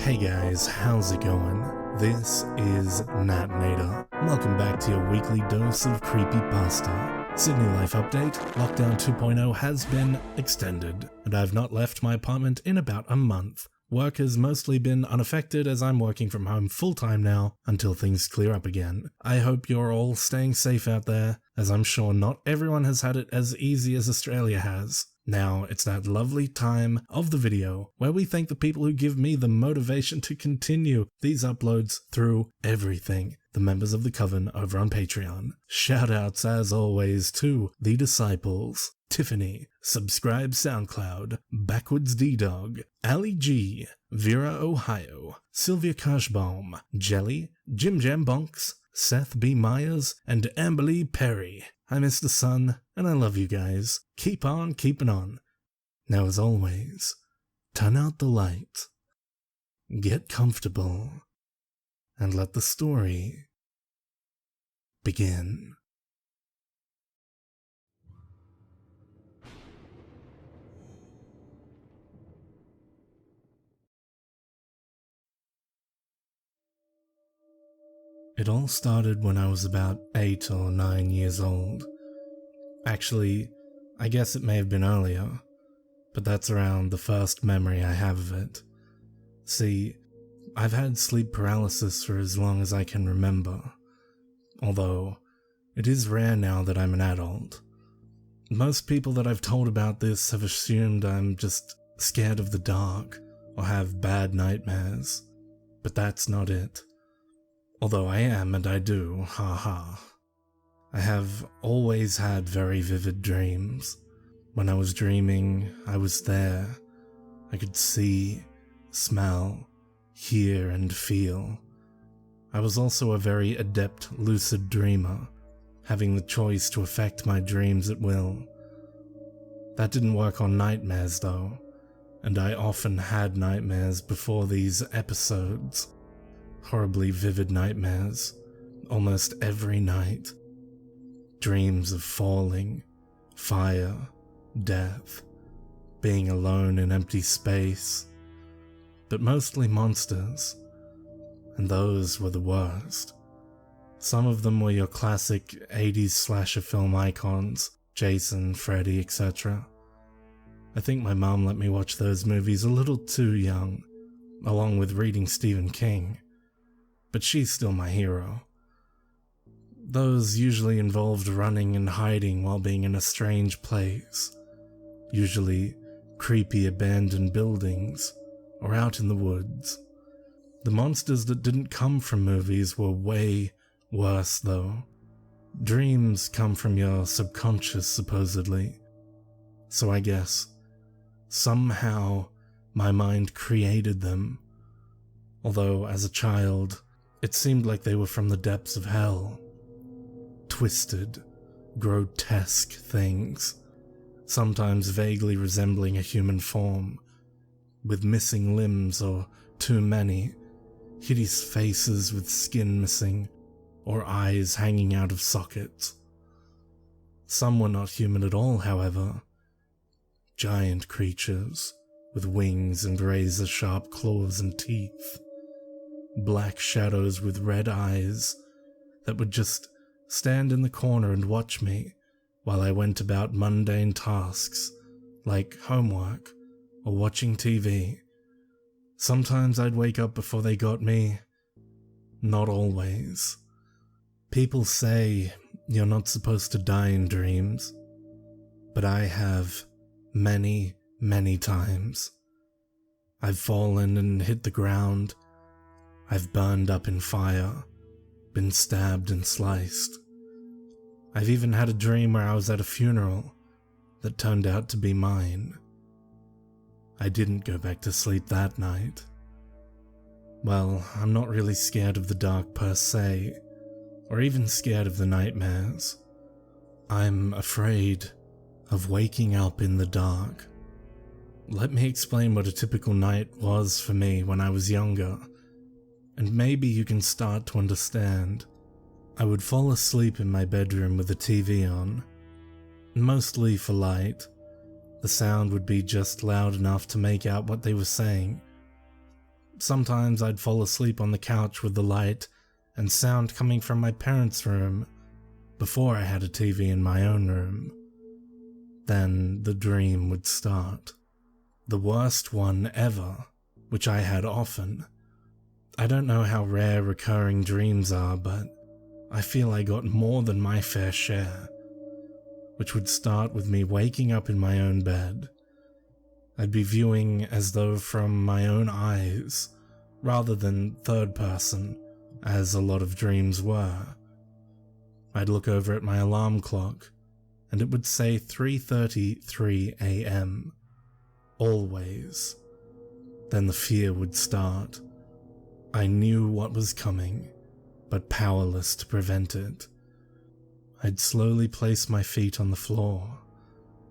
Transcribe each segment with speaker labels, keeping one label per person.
Speaker 1: Hey guys, how's it going? This is Natnator. Welcome back to your weekly dose of creepypasta. Sydney Life Update, Lockdown 2.0 has been extended, and I've not left my apartment in about a month. Work has mostly been unaffected as I'm working from home full-time now until things clear up again. I hope you're all staying safe out there, as I'm sure not everyone has had it as easy as Australia has. Now, it's that lovely time of the video where we thank the people who give me the motivation to continue these uploads through everything. The members of the Coven over on Patreon. Shoutouts as always to the Disciples, Tiffany, Subscribe SoundCloud, Backwards D-Dog, Ali G, Vera Ohio, Sylvia Kirschbaum, Jelly, Jim Jam Bonks, Seth B. Myers, and Amberly Perry. I miss the sun, and I love you guys. Keep on keeping on. Now as always, turn out the light, get comfortable, and let the story begin. It all started when I was about 8 or 9 years old. Actually, I guess it may have been earlier, but that's around the first memory I have of it. See, I've had sleep paralysis for as long as I can remember, although it is rare now that I'm an adult. Most people that I've told about this have assumed I'm just scared of the dark or have bad nightmares, but that's not it. Although I am and I do, haha. I have always had very vivid dreams. When I was dreaming, I was there. I could see, smell, hear, and feel. I was also a very adept lucid dreamer, having the choice to affect my dreams at will. That didn't work on nightmares though, and I often had nightmares before these episodes. Horribly vivid nightmares, almost every night. Dreams of falling, fire, death, being alone in empty space, but mostly monsters, and those were the worst. Some of them were your classic 80s slasher film icons, Jason, Freddy, etc. I think my mom let me watch those movies a little too young, along with reading Stephen King. But she's still my hero. Those usually involved running and hiding while being in a strange place, usually creepy abandoned buildings or out in the woods. The monsters that didn't come from movies were way worse though. Dreams come from your subconscious supposedly, so I guess somehow my mind created them, although as a child it seemed like they were from the depths of hell. Twisted, grotesque things, sometimes vaguely resembling a human form, with missing limbs or too many, hideous faces with skin missing, or eyes hanging out of sockets. Some were not human at all, however. Giant creatures, with wings and razor-sharp claws and teeth. Black shadows with red eyes that would just stand in the corner and watch me while I went about mundane tasks like homework or watching TV. Sometimes I'd wake up before they got me. Not always. People say you're not supposed to die in dreams, but I have many, many times. I've fallen and hit the ground. I've burned up in fire, been stabbed and sliced. I've even had a dream where I was at a funeral that turned out to be mine. I didn't go back to sleep that night. Well, I'm not really scared of the dark per se, or even scared of the nightmares. I'm afraid of waking up in the dark. Let me explain what a typical night was for me when I was younger, and maybe you can start to understand. I would fall asleep in my bedroom with the TV on, mostly for light. The sound would be just loud enough to make out what they were saying. Sometimes I'd fall asleep on the couch with the light and sound coming from my parents' room before I had a TV in my own room. Then the dream would start. The worst one ever, which I had often. I don't know how rare recurring dreams are, but I feel I got more than my fair share, which would start with me waking up in my own bed. I'd be viewing as though from my own eyes, rather than third person, as a lot of dreams were. I'd look over at my alarm clock, and it would say 3:33 a.m. Always. Then the fear would start. I knew what was coming, but powerless to prevent it. I'd slowly place my feet on the floor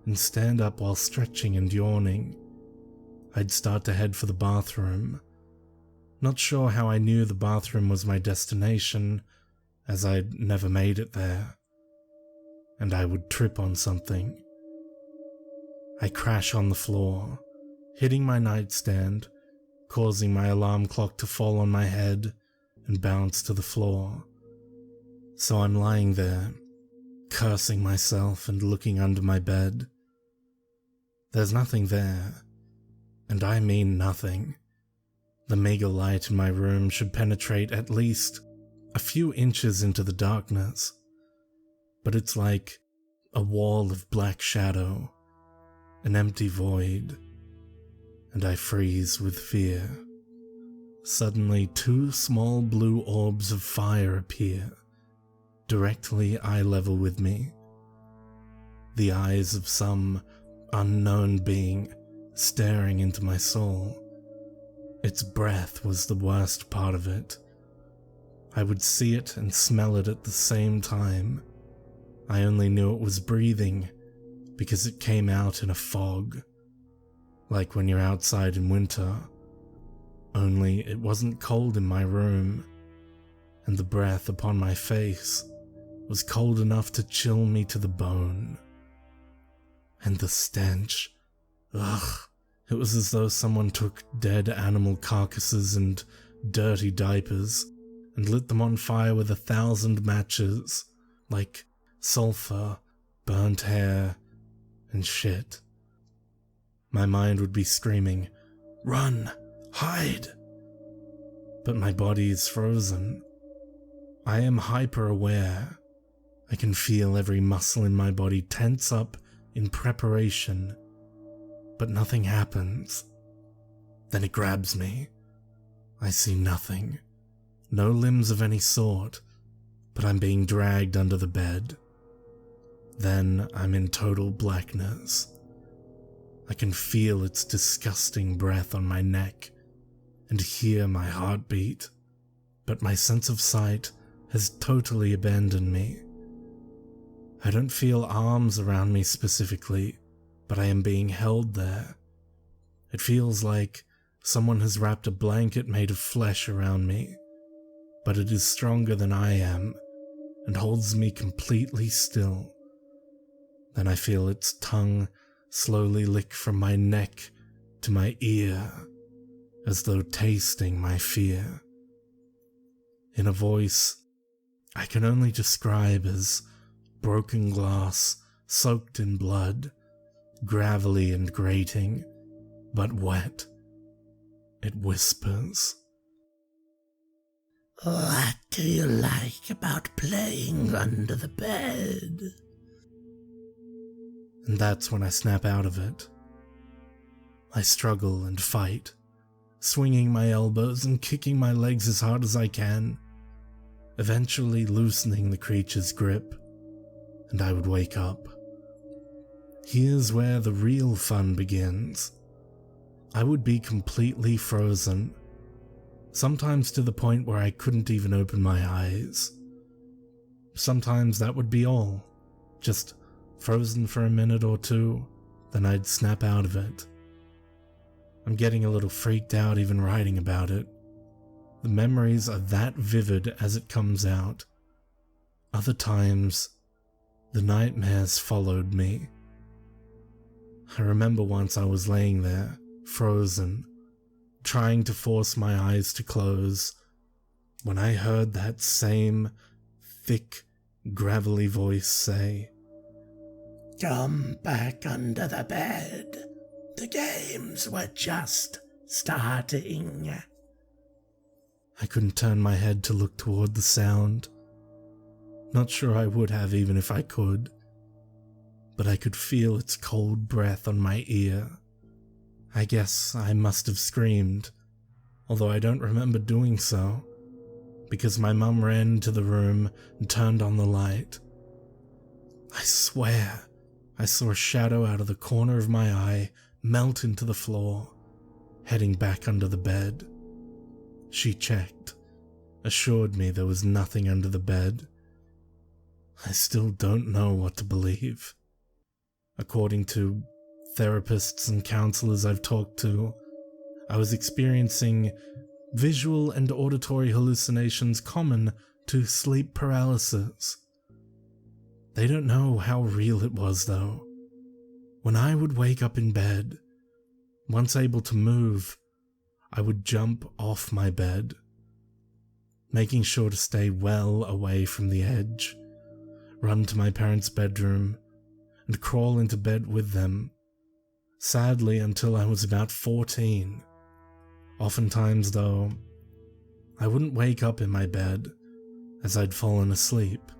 Speaker 1: and stand up while stretching and yawning. I'd start to head for the bathroom. Not sure how I knew the bathroom was my destination, as I'd never made it there. And I would trip on something. I crash on the floor, hitting my nightstand, causing my alarm clock to fall on my head and bounce to the floor. So I'm lying there, cursing myself and looking under my bed. There's nothing there, and I mean nothing. The meager light in my room should penetrate at least a few inches into the darkness, but it's like a wall of black shadow, an empty void, and I freeze with fear. Suddenly, two small blue orbs of fire appear, directly eye level with me. The eyes of some unknown being staring into my soul. Its breath was the worst part of it. I would see it and smell it at the same time. I only knew it was breathing because it came out in a fog, like when you're outside in winter, only it wasn't cold in my room, and the breath upon my face was cold enough to chill me to the bone. And the stench, ugh, it was as though someone took dead animal carcasses and dirty diapers and lit them on fire with 1,000 matches, like sulfur, burnt hair, and shit. My mind would be screaming, "Run! Hide!" But my body is frozen. I am hyper-aware. I can feel every muscle in my body tense up in preparation, but nothing happens. Then it grabs me. I see nothing. No limbs of any sort, but I'm being dragged under the bed. Then I'm in total blackness. I can feel its disgusting breath on my neck and hear my heartbeat, but my sense of sight has totally abandoned me. I don't feel arms around me specifically, but I am being held there. It feels like someone has wrapped a blanket made of flesh around me, but it is stronger than I am and holds me completely still. Then I feel its tongue slowly lick from my neck to my ear, as though tasting my fear. In a voice I can only describe as broken glass soaked in blood, gravelly and grating, but wet. It whispers,
Speaker 2: "What do you like about playing under the bed?"
Speaker 1: And that's when I snap out of it. I struggle and fight, swinging my elbows and kicking my legs as hard as I can, eventually loosening the creature's grip, and I would wake up. Here's where the real fun begins. I would be completely frozen, sometimes to the point where I couldn't even open my eyes. Sometimes that would be all, just frozen for a minute or two, then I'd snap out of it. I'm getting a little freaked out even writing about it. The memories are that vivid as it comes out. Other times, the nightmares followed me. I remember once I was laying there, frozen, trying to force my eyes to close, when I heard that same thick, gravelly voice say,
Speaker 2: "Come back under the bed. The games were just starting."
Speaker 1: I couldn't turn my head to look toward the sound. Not sure I would have even if I could, but I could feel its cold breath on my ear. I guess I must have screamed, although I don't remember doing so, because my mum ran into the room and turned on the light. I swear I saw a shadow out of the corner of my eye melt into the floor, heading back under the bed. She checked, assured me there was nothing under the bed. I still don't know what to believe. According to therapists and counselors I've talked to, I was experiencing visual and auditory hallucinations common to sleep paralysis. They don't know how real it was, though. When I would wake up in bed, once able to move, I would jump off my bed, making sure to stay well away from the edge, run to my parents' bedroom, and crawl into bed with them, sadly until I was about 14. Oftentimes, though, I wouldn't wake up in my bed, as I'd fallen asleep.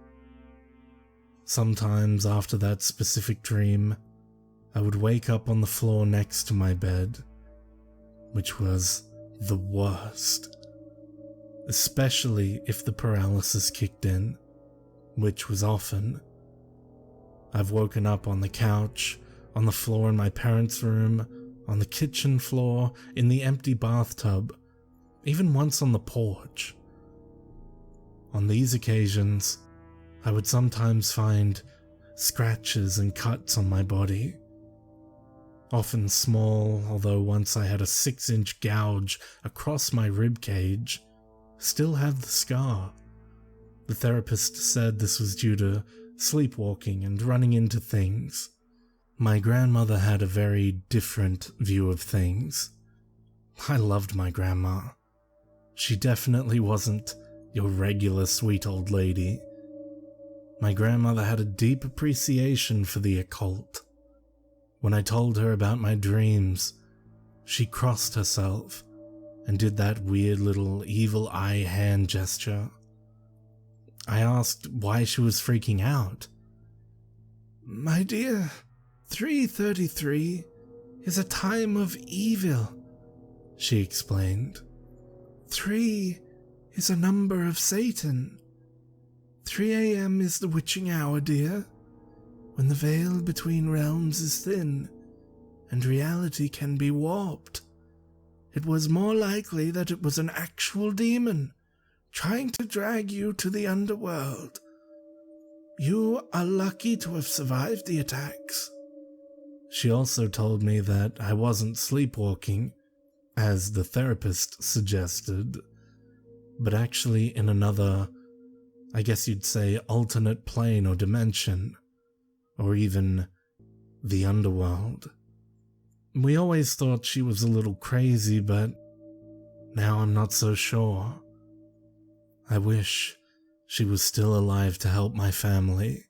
Speaker 1: Sometimes after that specific dream, I would wake up on the floor next to my bed, which was the worst, especially if the paralysis kicked in, which was often. I've woken up on the couch, on the floor in my parents' room, on the kitchen floor, in the empty bathtub, even once on the porch. On these occasions, I would sometimes find scratches and cuts on my body. Often small, although once I had a 6-inch gouge across my rib cage, still have the scar. The therapist said this was due to sleepwalking and running into things. My grandmother had a very different view of things. I loved my grandma. She definitely wasn't your regular sweet old lady. My grandmother had a deep appreciation for the occult. When I told her about my dreams, she crossed herself and did that weird little evil eye hand gesture. I asked why she was freaking out. "My dear, 3:33 is a time of evil," she explained. 3 is a number of Satan. 3 a.m. is the witching hour, dear, when the veil between realms is thin and reality can be warped. It was more likely that it was an actual demon trying to drag you to the underworld. You are lucky to have survived the attacks." She also told me that I wasn't sleepwalking, as the therapist suggested, but actually in another, I guess you'd say, alternate plane or dimension, or even the underworld. We always thought she was a little crazy, but now I'm not so sure. I wish she was still alive to help my family.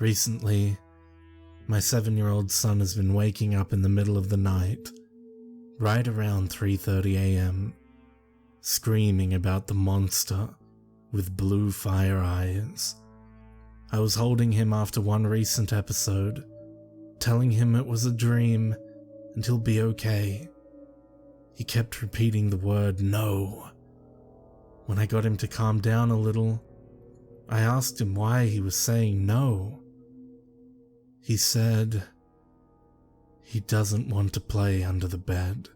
Speaker 1: Recently, my 7-year-old son has been waking up in the middle of the night, right around 3:30 a.m., screaming about the monster with blue fire eyes. I was holding him after one recent episode, telling him it was a dream and he'll be okay. He kept repeating the word no. When I got him to calm down a little, I asked him why he was saying no. He said he doesn't want to play under the bed.